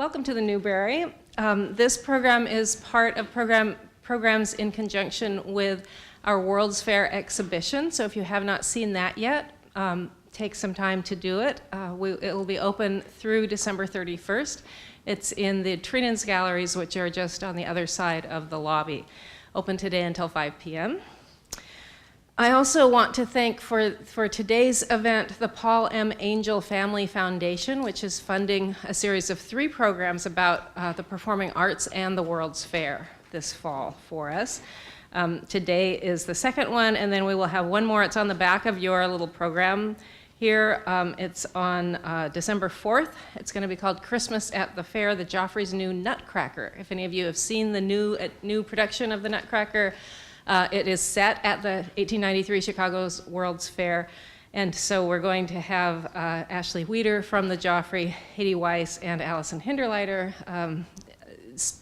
Welcome to the Newberry. This program is part of programs in conjunction with our World's Fair exhibition. So if you have not seen that yet, take some time to do it. It will be open through December 31st. It's in the Trinans Galleries, which are just on the other side of the lobby. Open today until 5 p.m. I also want to thank for today's event the Paul M. Angel Family Foundation, which is funding a series of 3 programs about the performing arts and the World's Fair this fall for us. Today is the second one, and then we will have one more. It's on the back of your little program here. It's on December 4th. It's going to be called Christmas at the Fair, the Joffrey's New Nutcracker. If any of you have seen the new production of the Nutcracker, it is set at the 1893 Chicago's World's Fair. And so we're going to have Ashley Weeder from the Joffrey, Haiti Weiss, and Allison Hinderleiter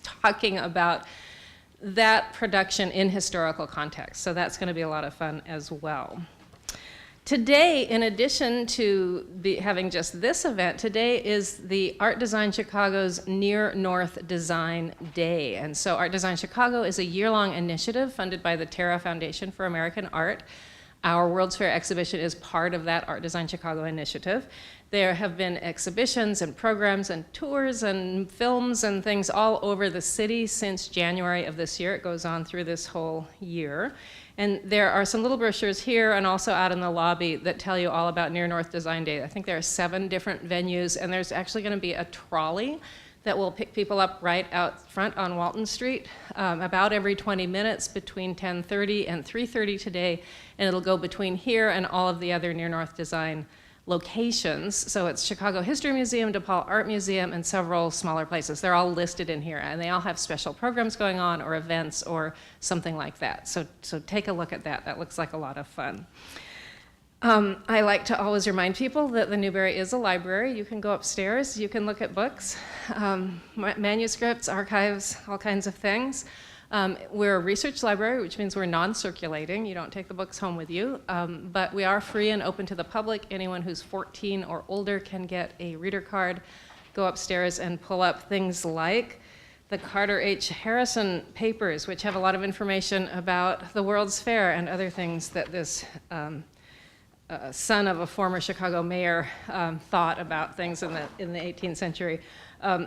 talking about that production in historical context. So that's going to be a lot of fun as well. Today, in addition to having just this event, today is the Art Design Chicago's Near North Design Day. And so Art Design Chicago is a year-long initiative funded by the Terra Foundation for American Art. Our World's Fair exhibition is part of that Art Design Chicago initiative. There have been exhibitions and programs and tours and films and things all over the city since January of this year. It goes on through this whole year. And there are some little brochures here and also out in the lobby that tell you all about Near North Design Day. I think there are 7 different venues, and there's actually going to be a trolley that will pick people up right out front on Walton Street about every 20 minutes between 10:30 and 3:30 today, and it'll go between here and all of the other Near North Design locations. So it's Chicago History Museum, DePaul Art Museum, and several smaller places. They're all listed in here, and they all have special programs going on or events or something like that. So take a look at that. That looks like a lot of fun. I like to always remind people that the Newberry is a library. You can go upstairs, you can look at books, manuscripts, archives, all kinds of things. We're a research library, which means we're non-circulating. You don't take the books home with you, but we are free and open to the public. Anyone who's 14 or older can get a reader card, go upstairs and pull up things like the Carter H. Harrison papers, which have a lot of information about the World's Fair and other things that this son of a former Chicago mayor thought about things in the 18th century.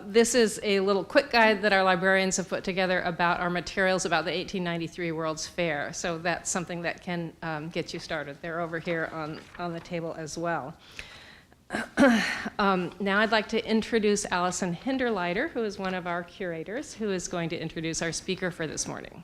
This is a little quick guide that our librarians have put together about our materials about the 1893 World's Fair. So that's something that can get you started. They're over here on the table as well. Now I'd like to introduce Allison Hinderleiter, who is one of our curators, who is going to introduce our speaker for this morning.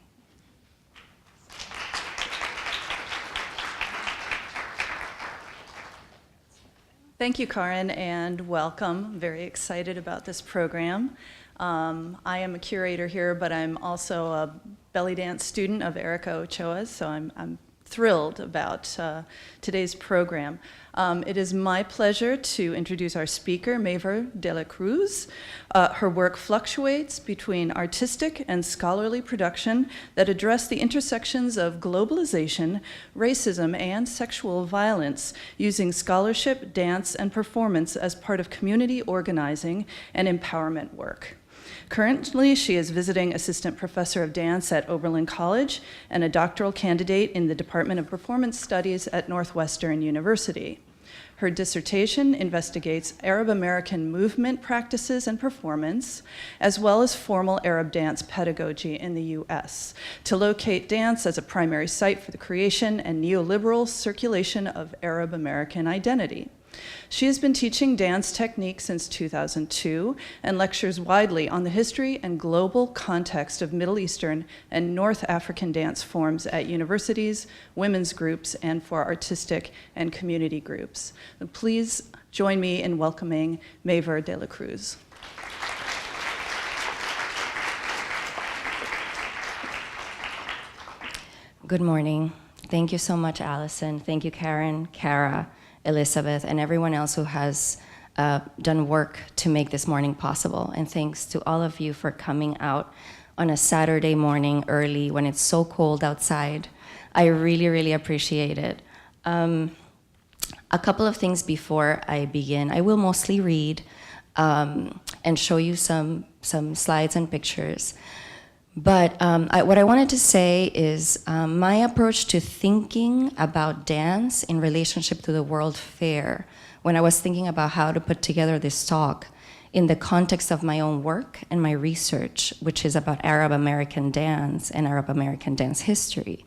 Thank you, Karen, and welcome. I'm very excited about this program. I am a curator here, but I'm also a belly dance student of Erika Ochoa's, so I'm thrilled about today's program. It is my pleasure to introduce our speaker, Meiver de la Cruz. Her work fluctuates between artistic and scholarly production that address the intersections of globalization, racism, and sexual violence, using scholarship, dance, and performance as part of community organizing and empowerment work. Currently, she is visiting assistant professor of dance at Oberlin College and a doctoral candidate in the Department of Performance Studies at Northwestern University. Her dissertation investigates Arab American movement practices and performance, as well as formal Arab dance pedagogy in the U.S., to locate dance as a primary site for the creation and neoliberal circulation of Arab American identity. She has been teaching dance techniques since 2002 and lectures widely on the history and global context of Middle Eastern and North African dance forms at universities, women's groups, and for artistic and community groups. Please join me in welcoming Meiver de la Cruz. Good morning. Thank you so much, Allison. Thank you, Karen, Kara, Elizabeth, and everyone else who has done work to make this morning possible. And thanks to all of you for coming out on a Saturday morning early when it's so cold outside. I really, really appreciate it. A couple of things before I begin. I will mostly read, and and show you some slides and pictures. But what I wanted to say is my approach to thinking about dance in relationship to the World Fair, when I was thinking about how to put together this talk in the context of my own work and my research, which is about Arab American dance and Arab American dance history,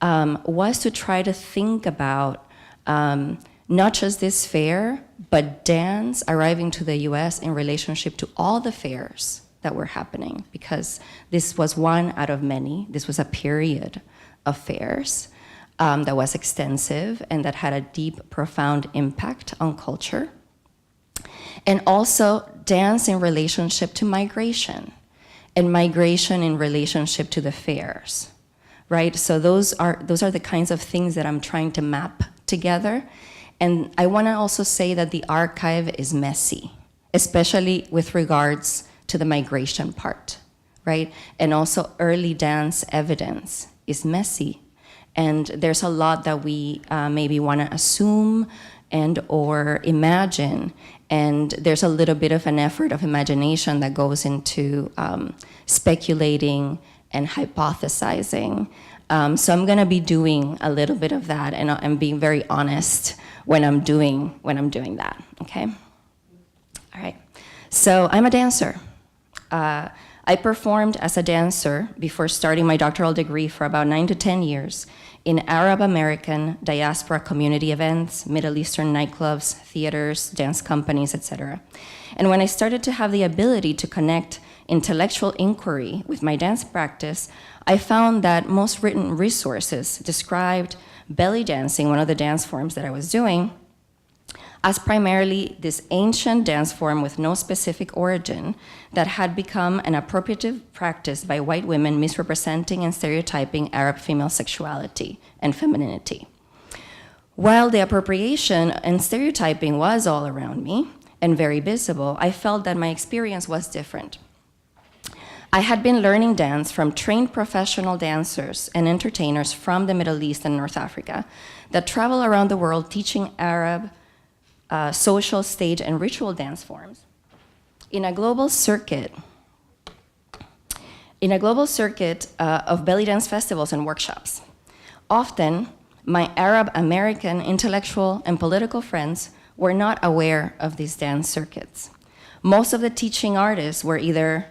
was to try to think about not just this fair, but dance arriving to the US in relationship to all the fairs that were happening, because this was one out of many. This was a period of fairs that was extensive and that had a deep, profound impact on culture. And also dance in relationship to migration, and migration in relationship to the fairs, right? So those are the kinds of things that I'm trying to map together. And I want to also say that the archive is messy, especially with regards to the migration part, right? And also early dance evidence is messy. And there's a lot that we maybe want to assume and or imagine. And there's a little bit of an effort of imagination that goes into speculating and hypothesizing. So I'm gonna be doing a little bit of that, and I'm being very honest when I'm doing that, okay? All right, so I'm a dancer. I performed as a dancer before starting my doctoral degree for about 9 to 10 years in Arab American diaspora community events, Middle Eastern nightclubs, theaters, dance companies, etc. And when I started to have the ability to connect intellectual inquiry with my dance practice, I found that most written resources described belly dancing, one of the dance forms that I was doing, as primarily this ancient dance form with no specific origin that had become an appropriative practice by white women misrepresenting and stereotyping Arab female sexuality and femininity. While the appropriation and stereotyping was all around me and very visible, I felt that my experience was different. I had been learning dance from trained professional dancers and entertainers from the Middle East and North Africa that travel around the world teaching Arab social, stage, and ritual dance forms. In a global circuit of belly dance festivals and workshops. Often, my Arab American intellectual and political friends were not aware of these dance circuits. Most of the teaching artists were either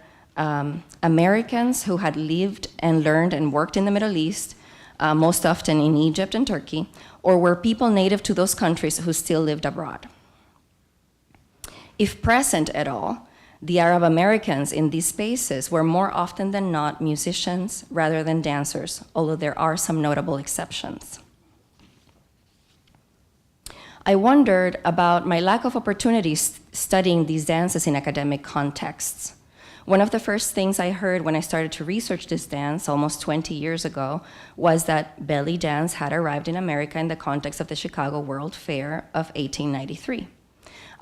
Americans who had lived and learned and worked in the Middle East, most often in Egypt and Turkey, or were people native to those countries who still lived abroad. If present at all, the Arab Americans in these spaces were more often than not musicians rather than dancers, although there are some notable exceptions. I wondered about my lack of opportunities studying these dances in academic contexts. One of the first things I heard when I started to research this dance almost 20 years ago was that belly dance had arrived in America in the context of the Chicago World Fair of 1893.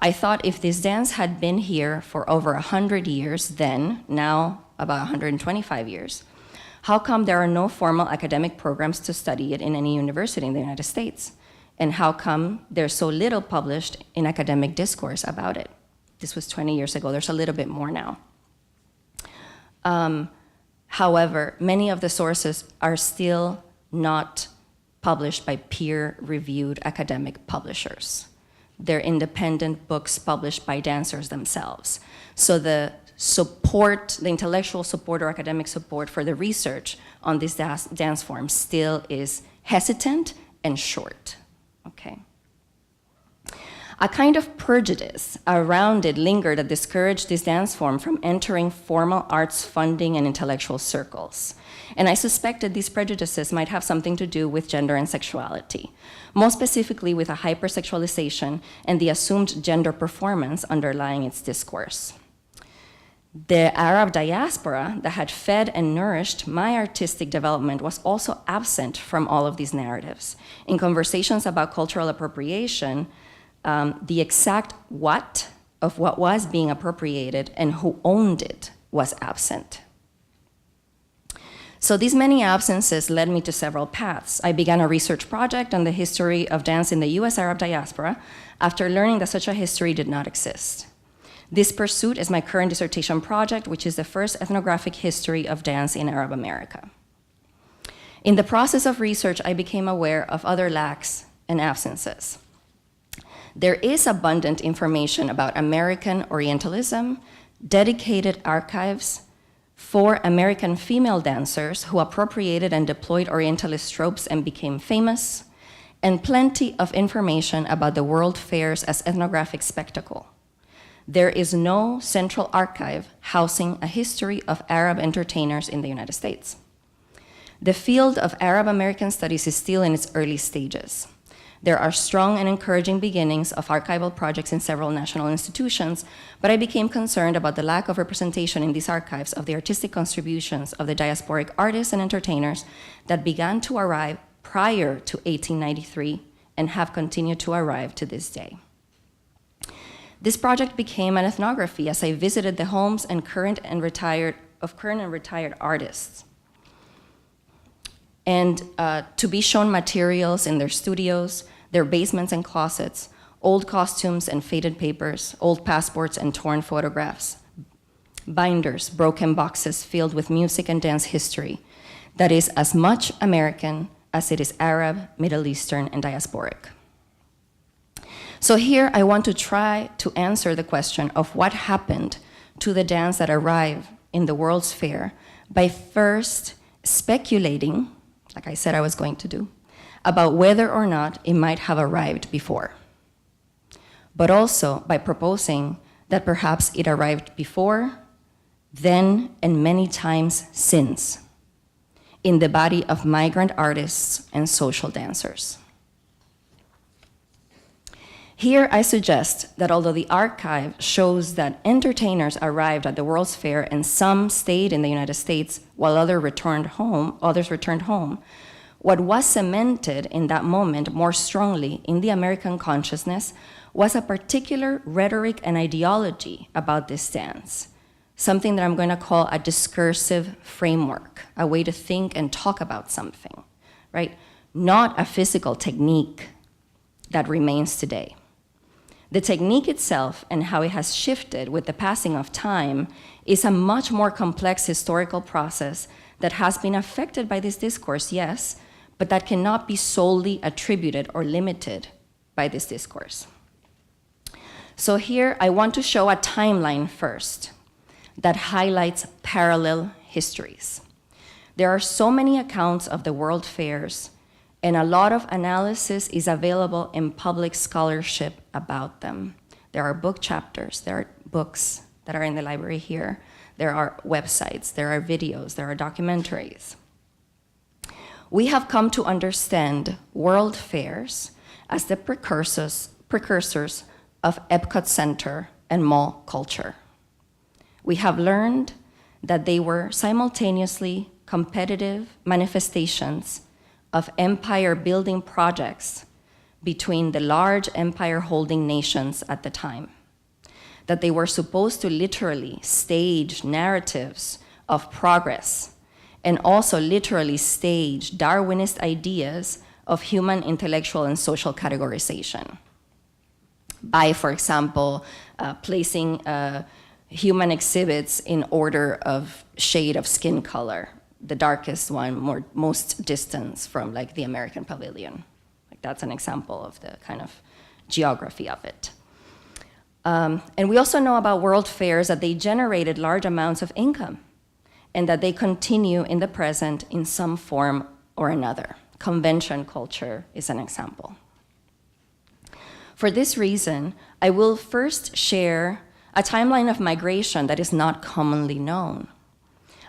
I thought if this dance had been here for over 100 years then, now about 125 years, how come there are no formal academic programs to study it in any university in the United States? And how come there's so little published in academic discourse about it? This was 20 years ago, there's a little bit more now. However, many of the sources are still not published by peer-reviewed academic publishers. They're independent books published by dancers themselves. So the support, the intellectual support or academic support for the research on this dance form still is hesitant and short, okay? A kind of prejudice around it lingered that discouraged this dance form from entering formal arts funding and intellectual circles. And I suspected these prejudices might have something to do with gender and sexuality, most specifically with a hypersexualization and the assumed gender performance underlying its discourse. The Arab diaspora that had fed and nourished my artistic development was also absent from all of these narratives. In conversations about cultural appropriation, the exact what of what was being appropriated and who owned it was absent. So these many absences led me to several paths. I began a research project on the history of dance in the US Arab diaspora after learning that such a history did not exist. This pursuit is my current dissertation project, which is the first ethnographic history of dance in Arab America. In the process of research, I became aware of other lacks and absences. There is abundant information about American Orientalism, dedicated archives for American female dancers who appropriated and deployed Orientalist tropes and became famous, and plenty of information about the World Fairs as ethnographic spectacle. There is no central archive housing a history of Arab entertainers in the United States. The field of Arab American studies is still in its early stages. There are strong and encouraging beginnings of archival projects in several national institutions, but I became concerned about the lack of representation in these archives of the artistic contributions of the diasporic artists and entertainers that began to arrive prior to 1893 and have continued to arrive to this day. This project became an ethnography as I visited the homes and current and retired artists, and to be shown materials in their studios, their basements and closets, old costumes and faded papers, old passports and torn photographs, binders, broken boxes filled with music and dance history that is as much American as it is Arab, Middle Eastern, and diasporic. So here I want to try to answer the question of what happened to the dance that arrived in the World's Fair by first speculating, like I said I was going to do, about whether or not it might have arrived before, but also by proposing that perhaps it arrived before, then, and many times since, in the body of migrant artists and social dancers. Here I suggest that although the archive shows that entertainers arrived at the World's Fair and some stayed in the United States while others returned home, what was cemented in that moment more strongly in the American consciousness was a particular rhetoric and ideology about this dance, something that I'm going to call a discursive framework, a way to think and talk about something, right? Not a physical technique that remains today. The technique itself and how it has shifted with the passing of time is a much more complex historical process that has been affected by this discourse, yes, but that cannot be solely attributed or limited by this discourse. So here I want to show a timeline first that highlights parallel histories. There are so many accounts of the World Fairs, and a lot of analysis is available in public scholarship about them. There are book chapters, there are books that are in the library here, there are websites, there are videos, there are documentaries. We have come to understand World Fairs as the precursors of Epcot Center and mall culture. We have learned that they were simultaneously competitive manifestations of empire-building projects between the large empire-holding nations at the time, that they were supposed to literally stage narratives of progress and also literally stage Darwinist ideas of human intellectual and social categorization by, for example, placing human exhibits in order of shade of skin color, the darkest one, most distance from like the American pavilion. Like that's an example of the kind of geography of it. And we also know about World Fairs that they generated large amounts of income and that they continue in the present in some form or another. Convention culture is an example. For this reason, I will first share a timeline of migration that is not commonly known.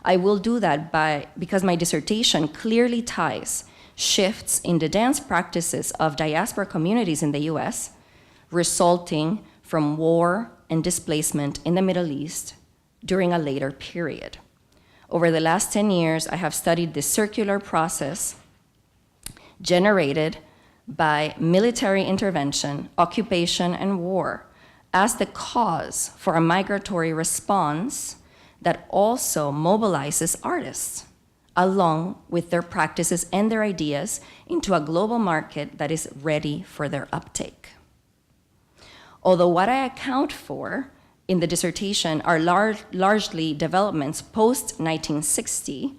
I will do that because my dissertation clearly ties shifts in the dance practices of diaspora communities in the US, resulting from war and displacement in the Middle East during a later period. Over the last 10 years, I have studied the circular process generated by military intervention, occupation, and war as the cause for a migratory response that also mobilizes artists along with their practices and their ideas into a global market that is ready for their uptake. Although what I account for in the dissertation are largely developments post-1960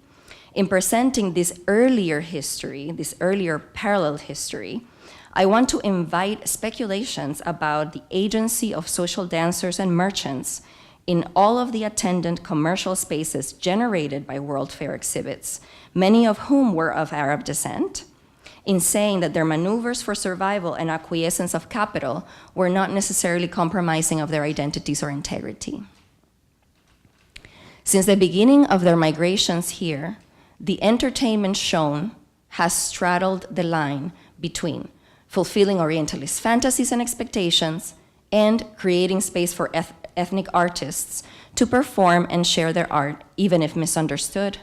in presenting this earlier history, this earlier parallel history. I want to invite speculations about the agency of social dancers and merchants in all of the attendant commercial spaces generated by World Fair exhibits, many of whom were of Arab descent, in saying that their maneuvers for survival and acquiescence of capital were not necessarily compromising of their identities or integrity. Since the beginning of their migrations here, the entertainment shown has straddled the line between fulfilling Orientalist fantasies and expectations and creating space for ethnic artists to perform and share their art, even if misunderstood,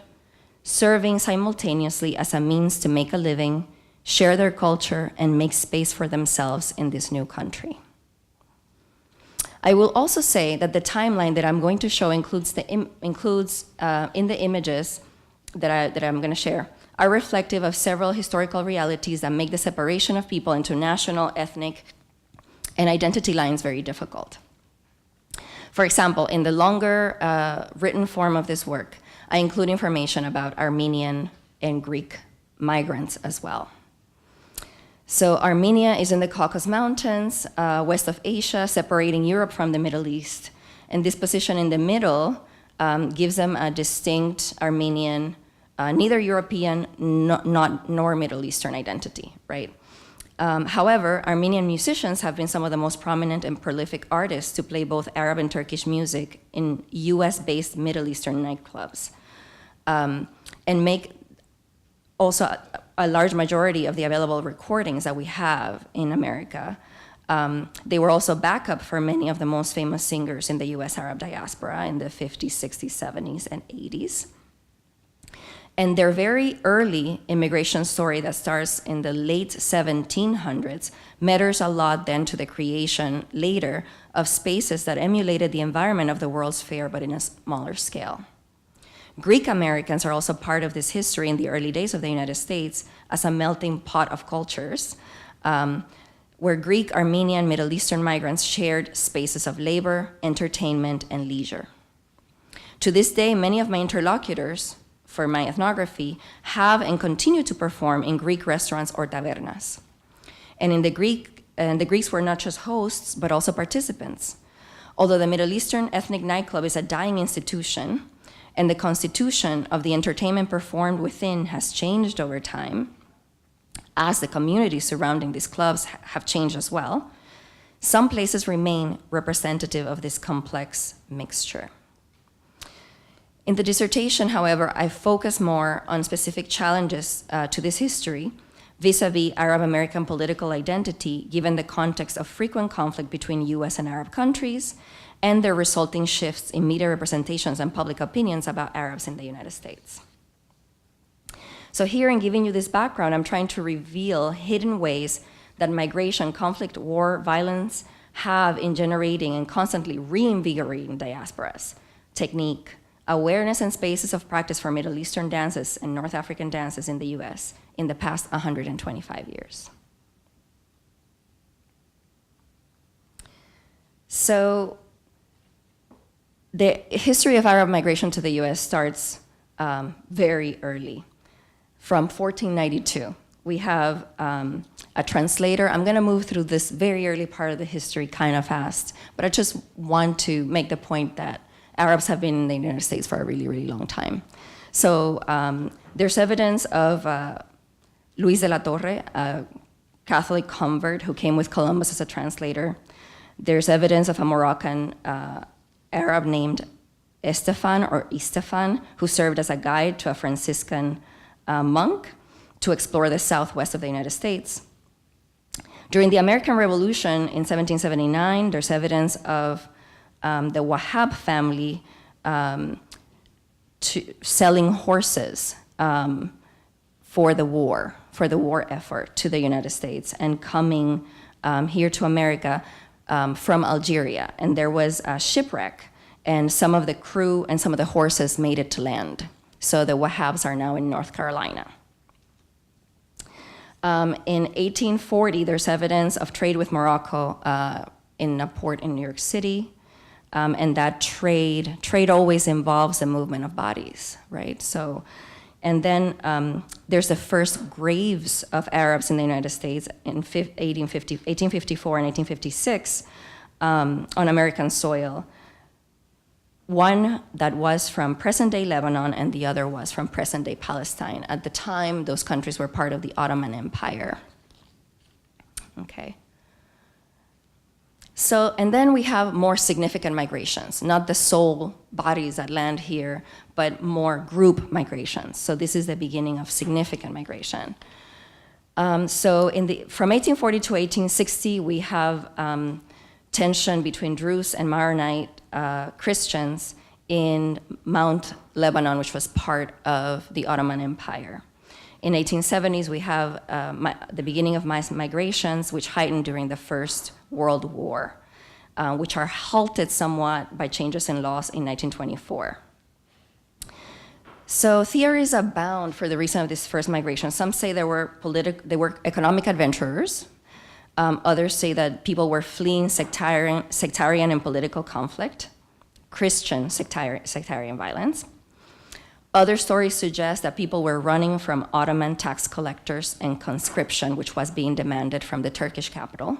serving simultaneously as a means to make a living, share their culture, and make space for themselves in this new country. I will also say that the timeline that I'm going to show includes in the images that I'm going to share are reflective of several historical realities that make the separation of people into national, ethnic, and identity lines very difficult. For example, in the longer written form of this work, I include information about Armenian and Greek migrants as well. So Armenia is in the Caucasus Mountains, west of Asia, separating Europe from the Middle East. And this position in the middle gives them a distinct Armenian, neither European nor Middle Eastern identity, right? However, Armenian musicians have been some of the most prominent and prolific artists to play both Arab and Turkish music in US-based Middle Eastern nightclubs, and make also a large majority of the available recordings that we have in America. They were also backup for many of the most famous singers in the US Arab diaspora in the 50s, 60s, 70s, and 80s. And their very early immigration story that starts in the late 1700s matters a lot then to the creation later of spaces that emulated the environment of the World's Fair, but in a smaller scale. Greek Americans are also part of this history in the early days of the United States as a melting pot of cultures, where Greek, Armenian, Middle Eastern migrants shared spaces of labor, entertainment, and leisure. To this day, many of my interlocutors for my ethnography have and continue to perform in Greek restaurants or tavernas. And the Greeks were not just hosts, but also participants. Although the Middle Eastern ethnic nightclub is a dying institution, and the constitution of the entertainment performed within has changed over time, as the communities surrounding these clubs have changed as well, some places remain representative of this complex mixture. In the dissertation, however, I focus more on specific challenges to this history vis-a-vis Arab American political identity, given the context of frequent conflict between US and Arab countries, and their resulting shifts in media representations and public opinions about Arabs in the United States. So here, in giving you this background, I'm trying to reveal hidden ways that migration, conflict, war, violence have in generating and constantly reinvigorating diasporas, technique, awareness, and spaces of practice for Middle Eastern dances and North African dances in the US in the past 125 years. So, the history of Arab migration to the US starts very early, from 1492. We have a translator. I'm going to move through this very early part of the history kind of fast, but I just want to make the point that Arabs have been in the United States for a really, really long time. So there's evidence of Luis de la Torre, a Catholic convert who came with Columbus as a translator. There's evidence of a Moroccan Arab named Istefan, who served as a guide to a Franciscan monk to explore the southwest of the United States. During the American Revolution in 1779, there's evidence of the Wahab family selling horses for the war effort to the United States and coming here to America from Algeria. And there was a shipwreck, and some of the crew and some of the horses made it to land. So the Wahabs are now in North Carolina. In 1840, there's evidence of trade with Morocco in a port in New York City. And that trade always involves the movement of bodies, right? So, and then there's the first graves of Arabs in the United States in 1854 and 1856 on American soil. One that was from present-day Lebanon and the other was from present-day Palestine. At the time, those countries were part of the Ottoman Empire. Okay. So, and then we have more significant migrations, not the sole bodies that land here, but more group migrations. So this is the beginning of significant migration. So from 1840 to 1860, we have tension between Druze and Maronite Christians in Mount Lebanon, which was part of the Ottoman Empire. In 1870s, we have the beginning of mass migrations, which heightened during the First World War, which are halted somewhat by changes in laws in 1924. So theories abound for the reason of this first migration. Some say they were economic adventurers. Others say that people were fleeing sectarian and political conflict, Christian sectarian violence. Other stories suggest that people were running from Ottoman tax collectors and conscription, which was being demanded from the Turkish capital.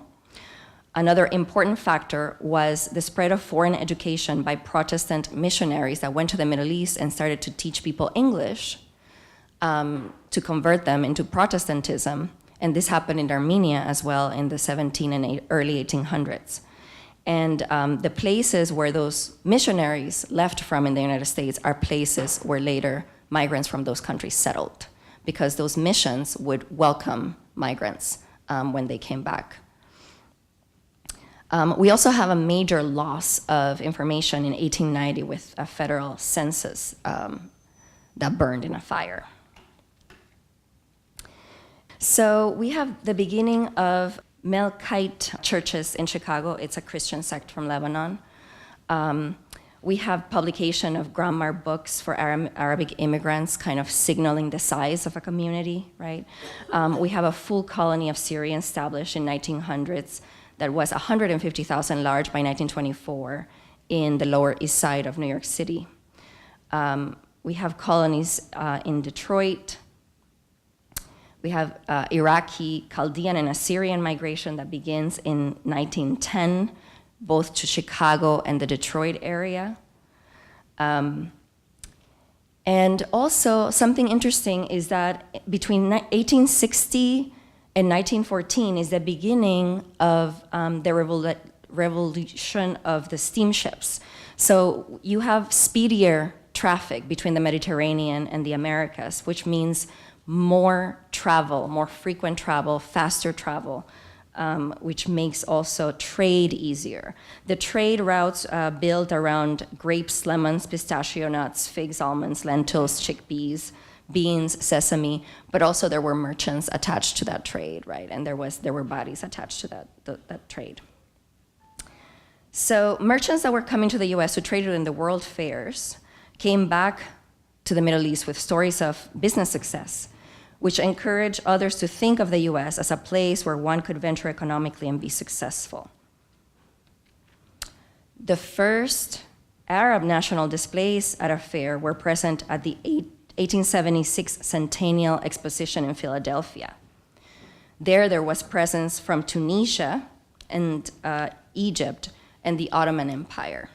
Another important factor was the spread of foreign education by Protestant missionaries that went to the Middle East and started to teach people English to convert them into Protestantism. And this happened in Armenia as well in the 17 and early 1800s. And the places where those missionaries left from in the United States are places where later migrants from those countries settled, because those missions would welcome migrants when they came back. We also have a major loss of information in 1890 with a federal census that burned in a fire. So we have the beginning of Melkite churches in Chicago. It's a Christian sect from Lebanon. We have publication of grammar books for Arabic immigrants, kind of signaling the size of a community, right? We have a full colony of Syrians established in 1900s that was 150,000 large by 1924 in the Lower East Side of New York City. We have colonies in Detroit. We have Iraqi, Chaldean, and Assyrian migration that begins in 1910, both to Chicago and the Detroit area. And also, something interesting is that between 1860 and 1914 is the beginning of the revolution of the steamships. So you have speedier traffic between the Mediterranean and the Americas, which means more travel, more frequent travel, faster travel, which makes also trade easier. The trade routes built around grapes, lemons, pistachio nuts, figs, almonds, lentils, chickpeas, beans, sesame, but also there were merchants attached to that trade, right? And there were bodies attached to that trade. So merchants that were coming to the US who traded in the world fairs came back to the Middle East with stories of business success, which encouraged others to think of the US as a place where one could venture economically and be successful. The first Arab national displays at a fair were present at the 1876 Centennial Exposition in Philadelphia. There was presence from Tunisia and Egypt and the Ottoman Empire.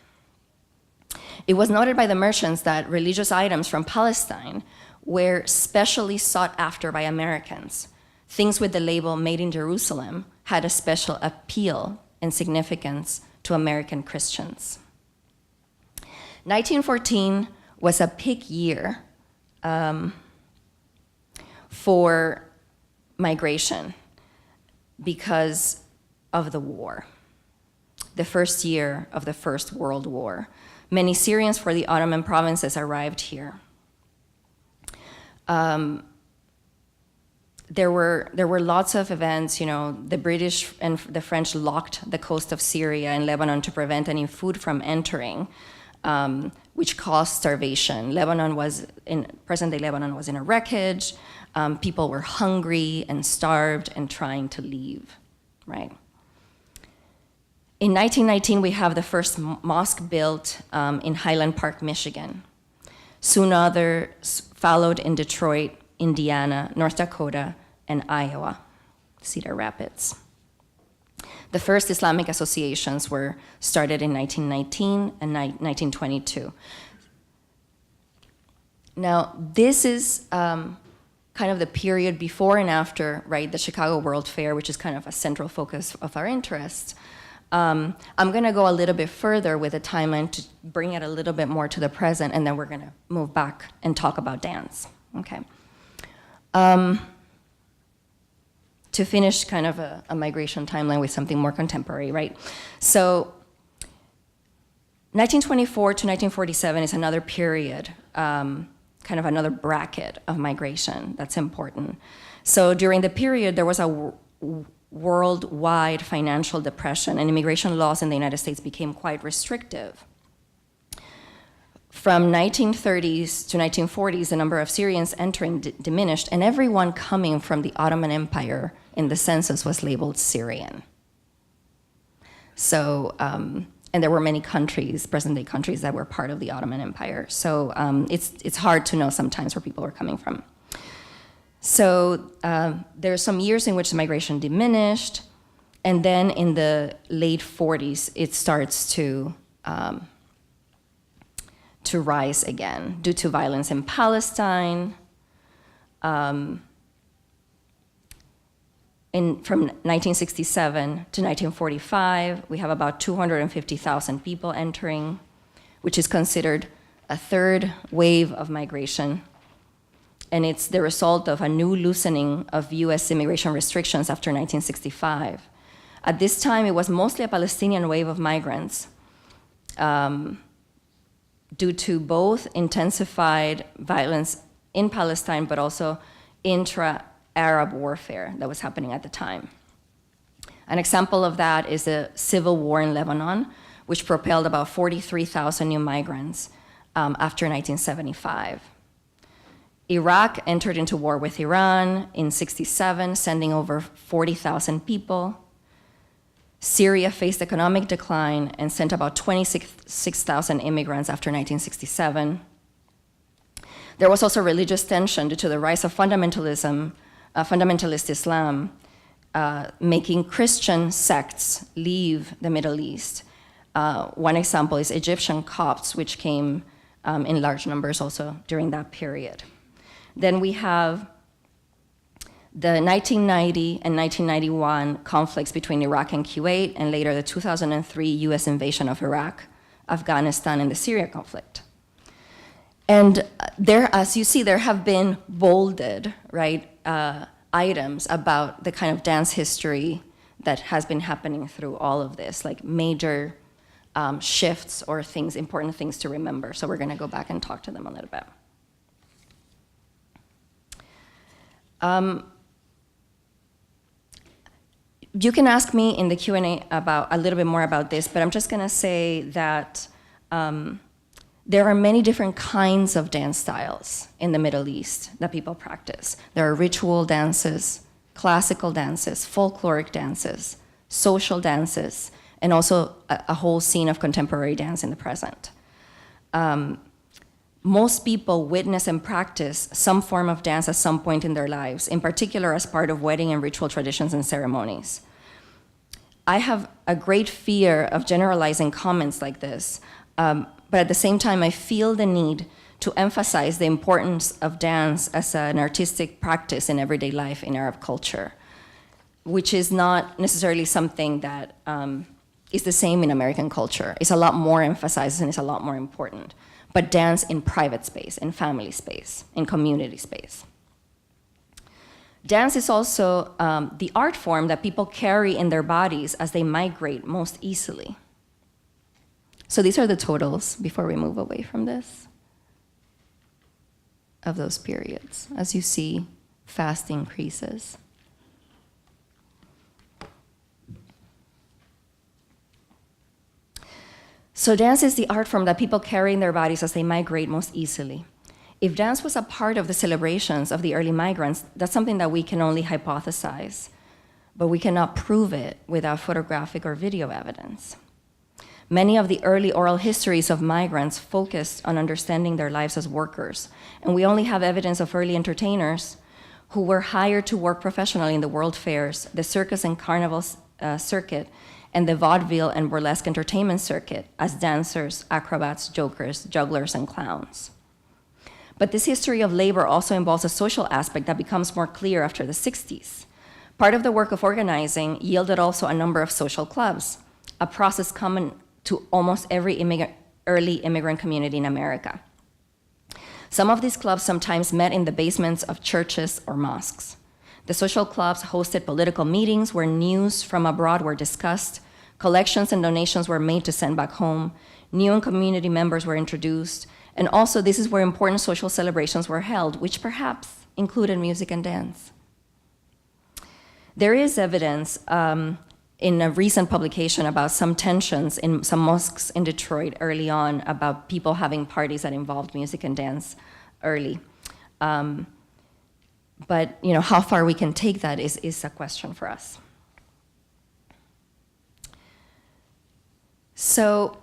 It was noted by the merchants that religious items from Palestine were specially sought after by Americans. Things with the label "Made in Jerusalem" had a special appeal and significance to American Christians. 1914 was a peak year for migration because of the war, the first year of the First World War. Many Syrians for the Ottoman provinces arrived here. There were lots of events, the British and the French locked the coast of Syria and Lebanon to prevent any food from entering, which caused starvation. Present-day Lebanon was in a wreckage. People were hungry and starved and trying to leave, right? In 1919, we have the first mosque built in Highland Park, Michigan. Soon others followed in Detroit, Indiana, North Dakota, and Iowa, Cedar Rapids. The first Islamic associations were started in 1919 and 1922. Now, this is kind of the period before and after, right, the Chicago World Fair, which is kind of a central focus of our interest. I'm going to go a little bit further with the timeline to bring it a little bit more to the present, and then we're going to move back and talk about dance. Okay. To finish kind of a migration timeline with something more contemporary, right? So 1924 to 1947 is another period, kind of another bracket of migration that's important. So during the period, there was a worldwide financial depression, and immigration laws in the United States became quite restrictive. From 1930s to 1940s, the number of Syrians entering diminished, and everyone coming from the Ottoman Empire in the census was labeled Syrian. So, and there were many countries, present-day countries, that were part of the Ottoman Empire. So it's hard to know sometimes where people were coming from. So there are some years in which the migration diminished, and then in the late 40s, it starts to rise again due to violence in Palestine. From 1967 to 1945, we have about 250,000 people entering, which is considered a third wave of migration. And it's the result of a new loosening of US immigration restrictions after 1965. At this time, it was mostly a Palestinian wave of migrants, due to both intensified violence in Palestine, but also intra-Arab warfare that was happening at the time. An example of that is the civil war in Lebanon, which propelled about 43,000 new migrants after 1975. Iraq entered into war with Iran in '67, sending over 40,000 people. Syria faced economic decline and sent about 26,000 immigrants after 1967. There was also religious tension due to the rise of fundamentalist Islam, making Christian sects leave the Middle East. One example is Egyptian Copts, which came in large numbers also during that period. Then we have the 1990 and 1991 conflicts between Iraq and Kuwait, and later the 2003 US invasion of Iraq, Afghanistan, and the Syria conflict. And there, as you see, there have been bolded, right, items about the kind of dance history that has been happening through all of this, like major shifts or things, important things to remember. So we're gonna go back and talk to them a little bit. You can ask me in the Q&A about a little bit more about this, but I'm just gonna say that there are many different kinds of dance styles in the Middle East that people practice. There are ritual dances, classical dances, folkloric dances, social dances, and also a whole scene of contemporary dance in the present. Most people witness and practice some form of dance at some point in their lives, in particular as part of wedding and ritual traditions and ceremonies. I have a great fear of generalizing comments like this, but at the same time, I feel the need to emphasize the importance of dance as an artistic practice in everyday life in Arab culture, which is not necessarily something that is the same in American culture. It's a lot more emphasized and it's a lot more important. But dance in private space, in family space, in community space. Dance is also the art form that people carry in their bodies as they migrate most easily. So these are the totals, before we move away from this, of those periods. As you see, fast increases. So dance is the art form that people carry in their bodies as they migrate most easily. If dance was a part of the celebrations of the early migrants, that's something that we can only hypothesize. but we cannot prove it without photographic or video evidence. Many of the early oral histories of migrants focused on understanding their lives as workers, and we only have evidence of early entertainers who were hired to work professionally in the world fairs, the circus and carnival circuit, and the vaudeville and burlesque entertainment circuit as dancers, acrobats, jokers, jugglers, and clowns. But this history of labor also involves a social aspect that becomes more clear after the 60s. Part of the work of organizing yielded also a number of social clubs, a process common to almost every early immigrant community in America. Some of these clubs sometimes met in the basements of churches or mosques. The social clubs hosted political meetings where news from abroad were discussed, collections and donations were made to send back home, new and community members were introduced, and also this is where important social celebrations were held, which perhaps included music and dance. There is evidence in a recent publication about some tensions in some mosques in Detroit early on about people having parties that involved music and dance early. But how far we can take that is a question for us. So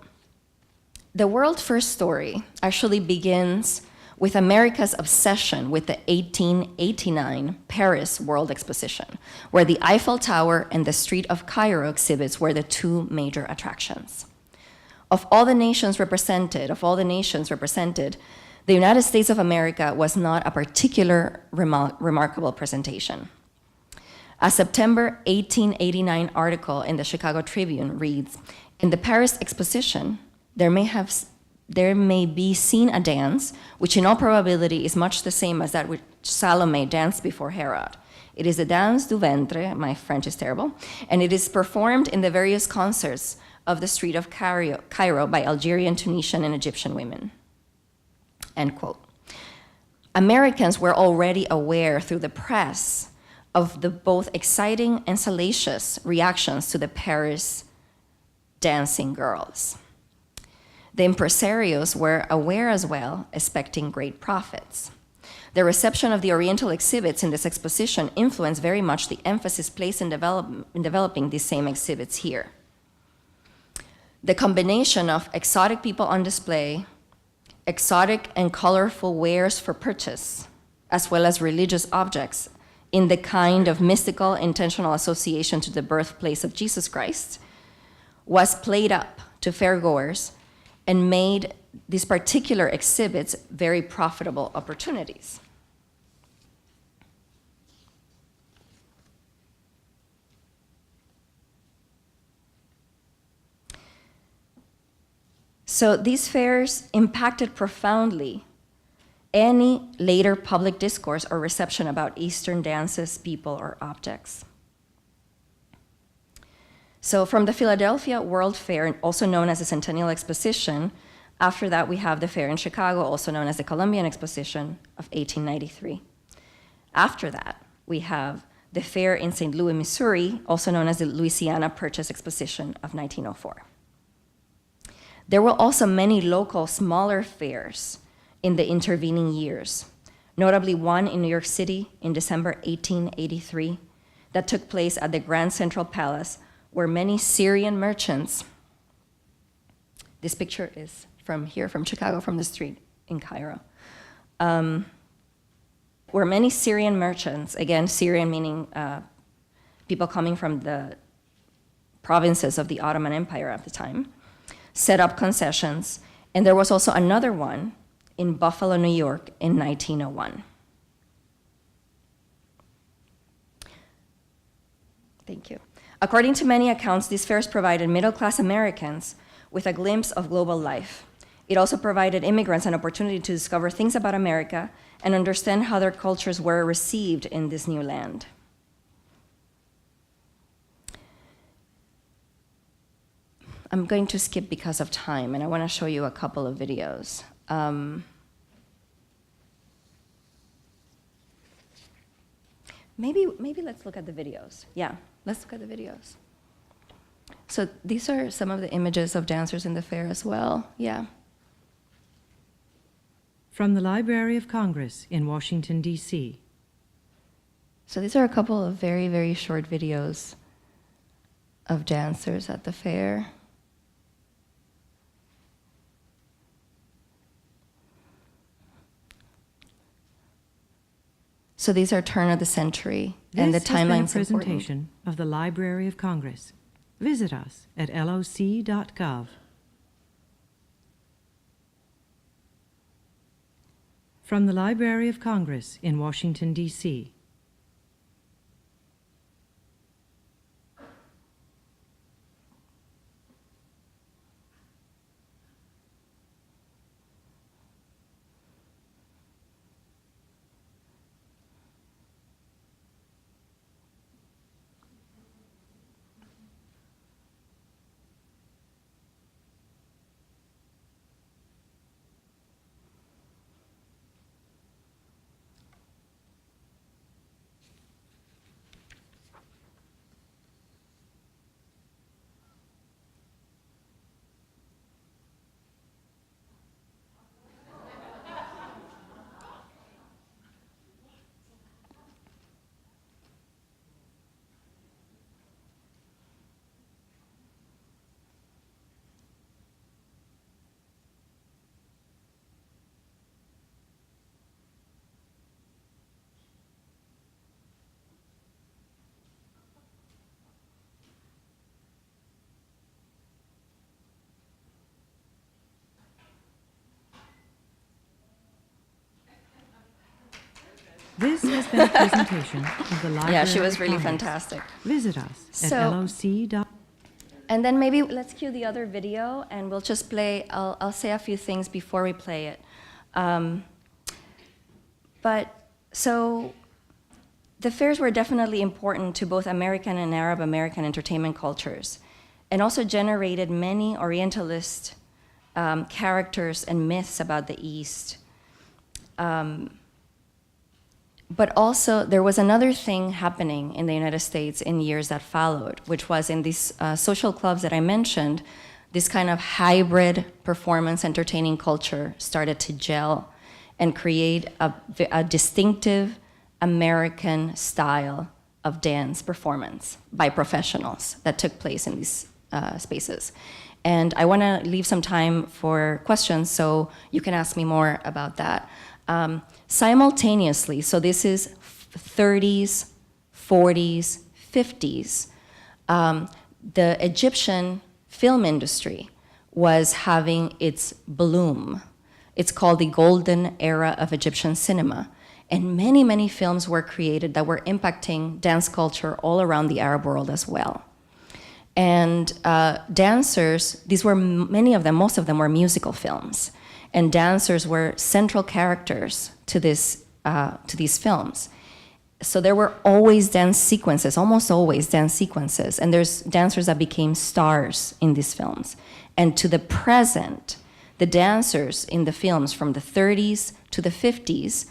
the world first story actually begins with America's obsession with the 1889 Paris World Exposition, where the Eiffel Tower and the Street of Cairo exhibits were the two major attractions. Of all the nations represented, the United States of America was not a particular remarkable presentation. A September 1889 article in the Chicago Tribune reads, "In the Paris Exposition, there may be seen a dance, which in all probability is much the same as that which Salome danced before Herod. It is the danse du ventre," my French is terrible, "and it is performed in the various concerts of the street of Cairo by Algerian, Tunisian, and Egyptian women." End quote. Americans were already aware through the press of the both exciting and salacious reactions to the Paris dancing girls. The impresarios were aware as well, expecting great profits. The reception of the Oriental exhibits in this exposition influenced very much the emphasis placed in developing these same exhibits here. The combination of exotic people on display, exotic and colorful wares for purchase, as well as religious objects in the kind of mystical intentional association to the birthplace of Jesus Christ, was played up to fairgoers and made these particular exhibits very profitable opportunities. So these fairs impacted profoundly any later public discourse or reception about Eastern dances, people, or objects. So from the Philadelphia World Fair, also known as the Centennial Exposition, after that we have the fair in Chicago, also known as the Columbian Exposition of 1893. After that, we have the fair in St. Louis, Missouri, also known as the Louisiana Purchase Exposition of 1904. There were also many local smaller fairs in the intervening years, notably one in New York City in December 1883 that took place at the Grand Central Palace, where many Syrian merchants, this picture is from here, from Chicago, from the street in Cairo, where many Syrian merchants, again, Syrian meaning people coming from the provinces of the Ottoman Empire at the time, set up concessions, and there was also another one in Buffalo, New York in 1901. Thank you. According to many accounts, these fairs provided middle-class Americans with a glimpse of global life. It also provided immigrants an opportunity to discover things about America and understand how their cultures were received in this new land. I'm going to skip because of time, and I want to show you a couple of videos. Maybe let's look at the videos. Yeah, let's look at the videos. So these are some of the images of dancers in the fair as well. Yeah. From the Library of Congress in Washington, D.C. So these are a couple of very, very short videos of dancers at the fair. So these are turn of the century, and the timeline's This has been a important. presentation of the Library of Congress. Visit us at loc.gov. From the Library of Congress in Washington, D.C. This has been a presentation of the Library Yeah, she was of really Congress. fantastic. Visit us at So- loc.gov. And then maybe let's cue the other video, and we'll just play. I'll say a few things before we play it. But so the fairs were definitely important to both American and Arab American entertainment cultures, and also generated many Orientalist characters and myths about the East. But also, there was another thing happening in the United States in years that followed, which was in these social clubs that I mentioned, this kind of hybrid performance entertaining culture started to gel and create a distinctive American style of dance performance by professionals that took place in these spaces. And I want to leave some time for questions, so you can ask me more about that. Simultaneously, so this is 30s, 40s, 50s, the Egyptian film industry was having its bloom. It's called the golden era of Egyptian cinema. And many, many films were created that were impacting dance culture all around the Arab world as well. And dancers, these were many of them, most of them were musical films. And dancers were central characters to these films. So there were always dance sequences, almost always dance sequences, and there's dancers that became stars in these films. And to the present, the dancers in the films from the 30s to the 50s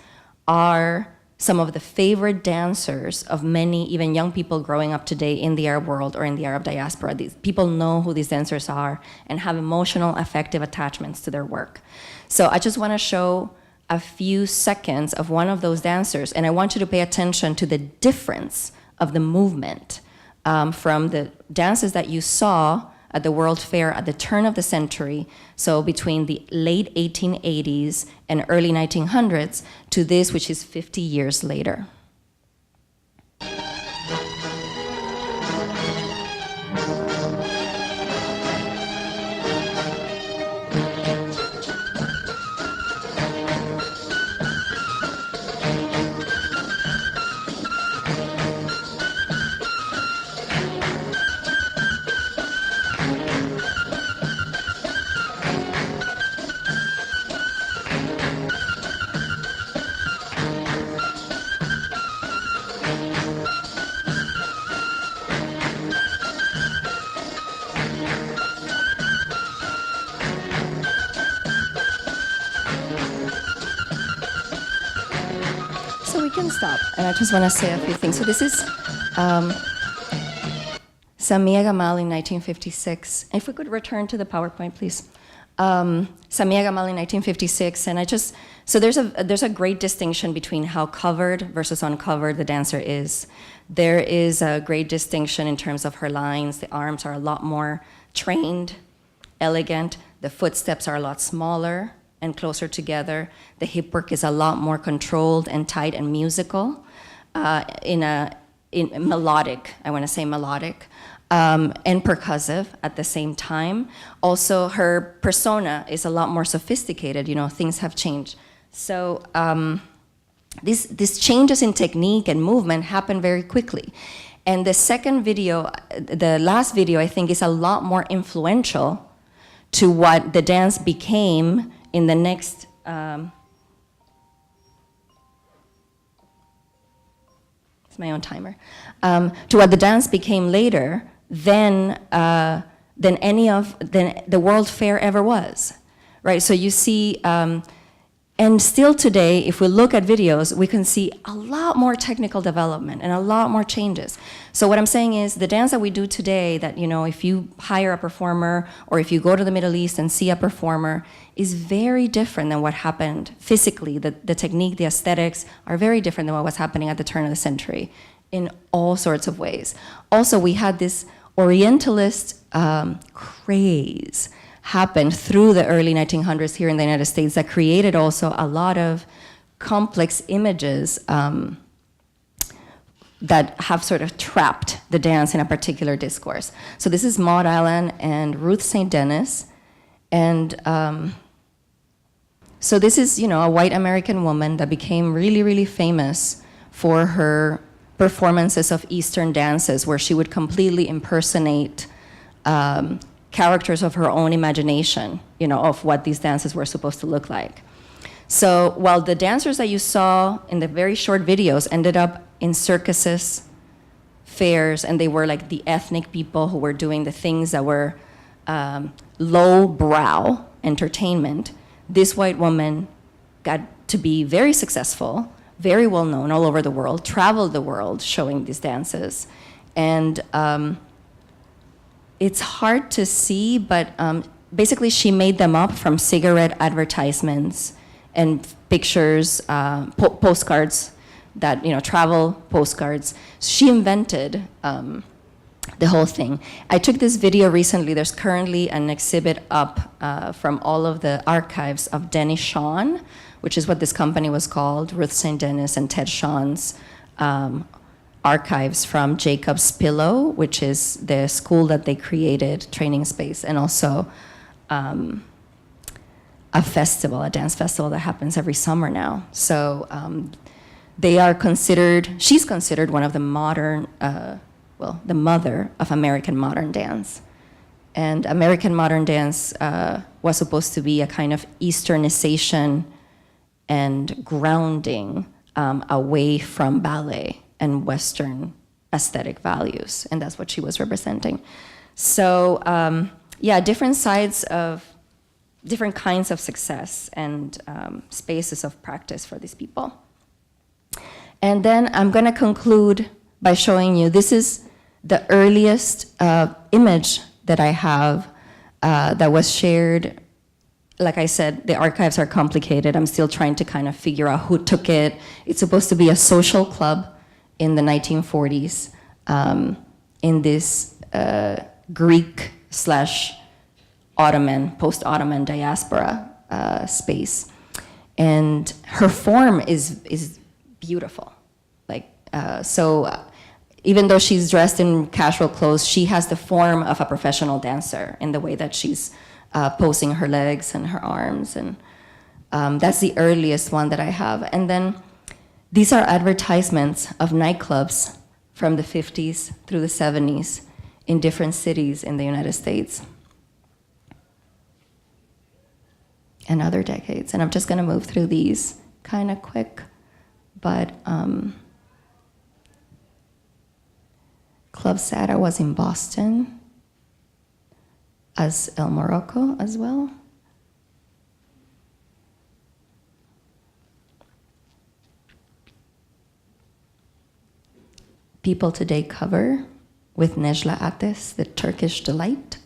are some of the favorite dancers of many, even young people growing up today in the Arab world or in the Arab diaspora. These people know who these dancers are and have emotional, affective attachments to their work. So I just want to show a few seconds of one of those dancers, and I want you to pay attention to the difference of the movement from the dances that you saw at the World Fair at the turn of the century, so between the late 1880s and early 1900s, to this, which is 50 years later. So we can stop, and I just want to say a few things. So this is Samia Gamal in 1956. If we could return to the PowerPoint, please. Samia Gamal in 1956, and I just So there's a great distinction between how covered versus uncovered the dancer is. There is a great distinction in terms of her lines. The arms are a lot more trained, elegant. The footsteps are a lot smaller and closer together. The hip work is a lot more controlled and tight and musical, in melodic, I want to say melodic, and percussive at the same time. Also, her persona is a lot more sophisticated. You know, things have changed. So these changes in technique and movement happen very quickly. And the second video, the last video, I think is a lot more influential to what the dance became in the next, it's my own timer, to what the dance became later than the World Fair ever was, right? So you see, and still today, if we look at videos, we can see a lot more technical development and a lot more changes. So what I'm saying is the dance that we do today, that, you know, if you hire a performer or if you go to the Middle East and see a performer, is very different than what happened physically. The technique, the aesthetics are very different than what was happening at the turn of the century in all sorts of ways. Also, we had this Orientalist craze happened through the early 1900s here in the United States that created also a lot of complex images that have sort of trapped the dance in a particular discourse. So this is Maud Allen and Ruth St. Denis. And so this is, you know, a white American woman that became really, really famous for her performances of Eastern dances, where she would completely impersonate characters of her own imagination, you know, of what these dances were supposed to look like. So while the dancers that you saw in the very short videos ended up in circuses, fairs, and they were like the ethnic people who were doing the things that were low-brow entertainment, this white woman got to be very successful, very well-known all over the world, traveled the world showing these dances. And it's hard to see, but basically she made them up from cigarette advertisements and pictures, postcards that, you know, travel postcards. She invented the whole thing. I took this video recently. There's currently an exhibit up from all of the archives of Dennis Shawn, which is what this company was called, Ruth St. Denis and Ted Shawn's archives from Jacob's Pillow, which is the school that they created, training space, and also a festival, a dance festival that happens every summer now. So they are considered, she's considered one of the modern, well, the mother of American modern dance. And American modern dance was supposed to be a kind of Easternization and grounding away from ballet and Western aesthetic values, and that's what she was representing. So yeah, different sides of, different kinds of success and spaces of practice for these people. And then I'm gonna conclude by showing you, this is the earliest image that I have that was shared. Like I said, the archives are complicated. I'm still trying to kind of figure out who took it. It's supposed to be a social club in the 1940s in this Greek/Ottoman, post-Ottoman diaspora space. And her form is beautiful. Like, even though she's dressed in casual clothes, she has the form of a professional dancer in the way that she's posing her legs and her arms. And that's the earliest one that I have. And then these are advertisements of nightclubs from the 50s through the 70s in different cities in the United States and other decades. And I'm just gonna move through these kind of quick, but Club Sada was in Boston, as El Morocco as well. People Today cover with Necla Ates, The Turkish Delight,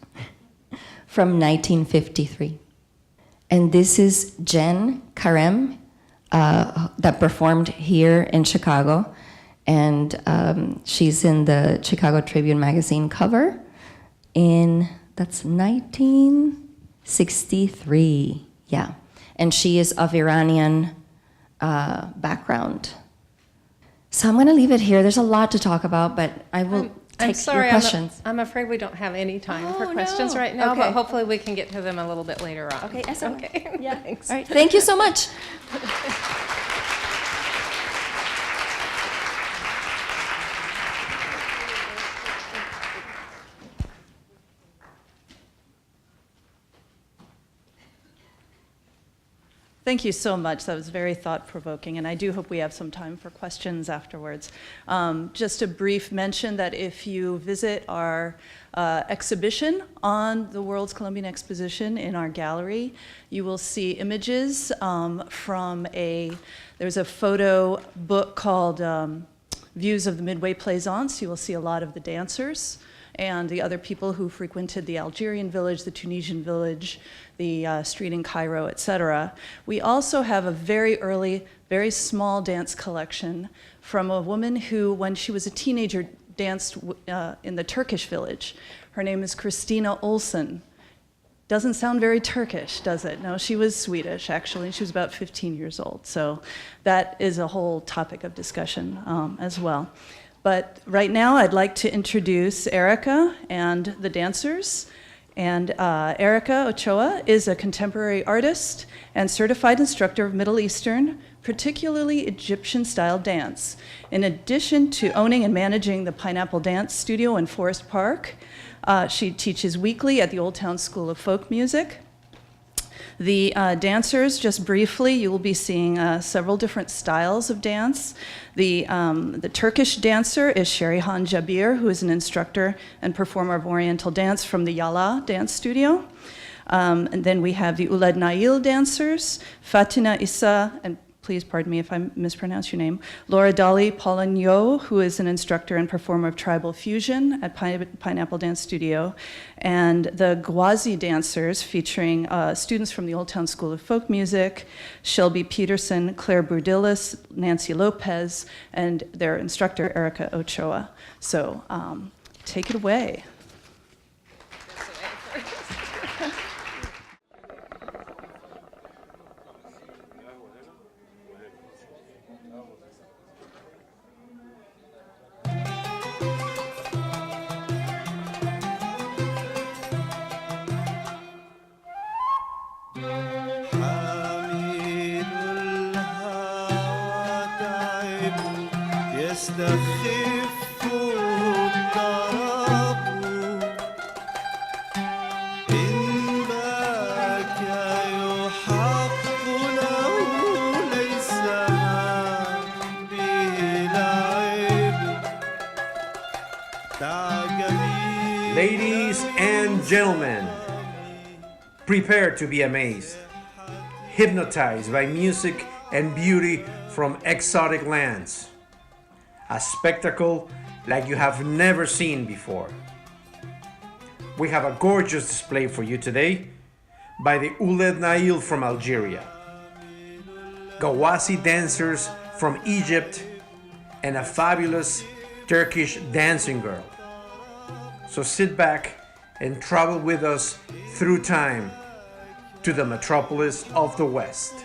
from 1953. And this is Jen Karem that performed here in Chicago, and she's in the Chicago Tribune magazine cover that's 1963, yeah. And she is of Iranian background. So I'm going to leave it here. There's a lot to talk about, but I will take your questions. I'm afraid we don't have any time for Oh, questions no. right now, Okay. but hopefully we can get to them a little bit later on. Okay, excellent. Okay, Yeah. thanks. All right, thank you so much. Thank you so much. That was very thought-provoking, and I do hope we have some time for questions afterwards. Just a brief mention that if you visit our exhibition on the World's Columbian Exposition in our gallery, you will see images there's a photo book called Views of the Midway Plaisance. You will see a lot of the dancers and the other people who frequented the Algerian village, the Tunisian village, the street in Cairo, etc. We also have a very early, very small dance collection from a woman who, when she was a teenager, danced in the Turkish village. Her name is Christina Olsen. Doesn't sound very Turkish, does it? No, she was Swedish, actually. She was about 15 years old. So that is a whole topic of discussion as well. But right now, I'd like to introduce Erika and the dancers. And Erika Ochoa is a contemporary artist and certified instructor of Middle Eastern, particularly Egyptian-style dance. In addition to owning and managing the Pineapple Dance Studio in Forest Park, she teaches weekly at the Old Town School of Folk Music. The dancers, just briefly, you will be seeing several different styles of dance. The Turkish dancer is Sherihan Jabir, who is an instructor and performer of Oriental dance from the Yala Dance Studio. And then we have the Ouled Nail dancers, Fatina Issa, and please pardon me if I mispronounce your name, Laura Dali Poligno, who is an instructor and performer of tribal fusion at Pineapple Dance Studio, and the Gwazi dancers, featuring students from the Old Town School of Folk Music, Shelby Peterson, Claire Burdilis, Nancy Lopez, and their instructor, Erika Ochoa. So take it away. يستخف الضرب إن بكى يحق له ليس ما به لعب تعجبي. Ladies and gentlemen, prepare to be amazed, hypnotized by music and beauty from exotic lands. A spectacle like you have never seen before. We have a gorgeous display for you today by the Ouled Nail from Algeria, Gawasi dancers from Egypt, and a fabulous Turkish dancing girl. So sit back and travel with us through time to the metropolis of the West.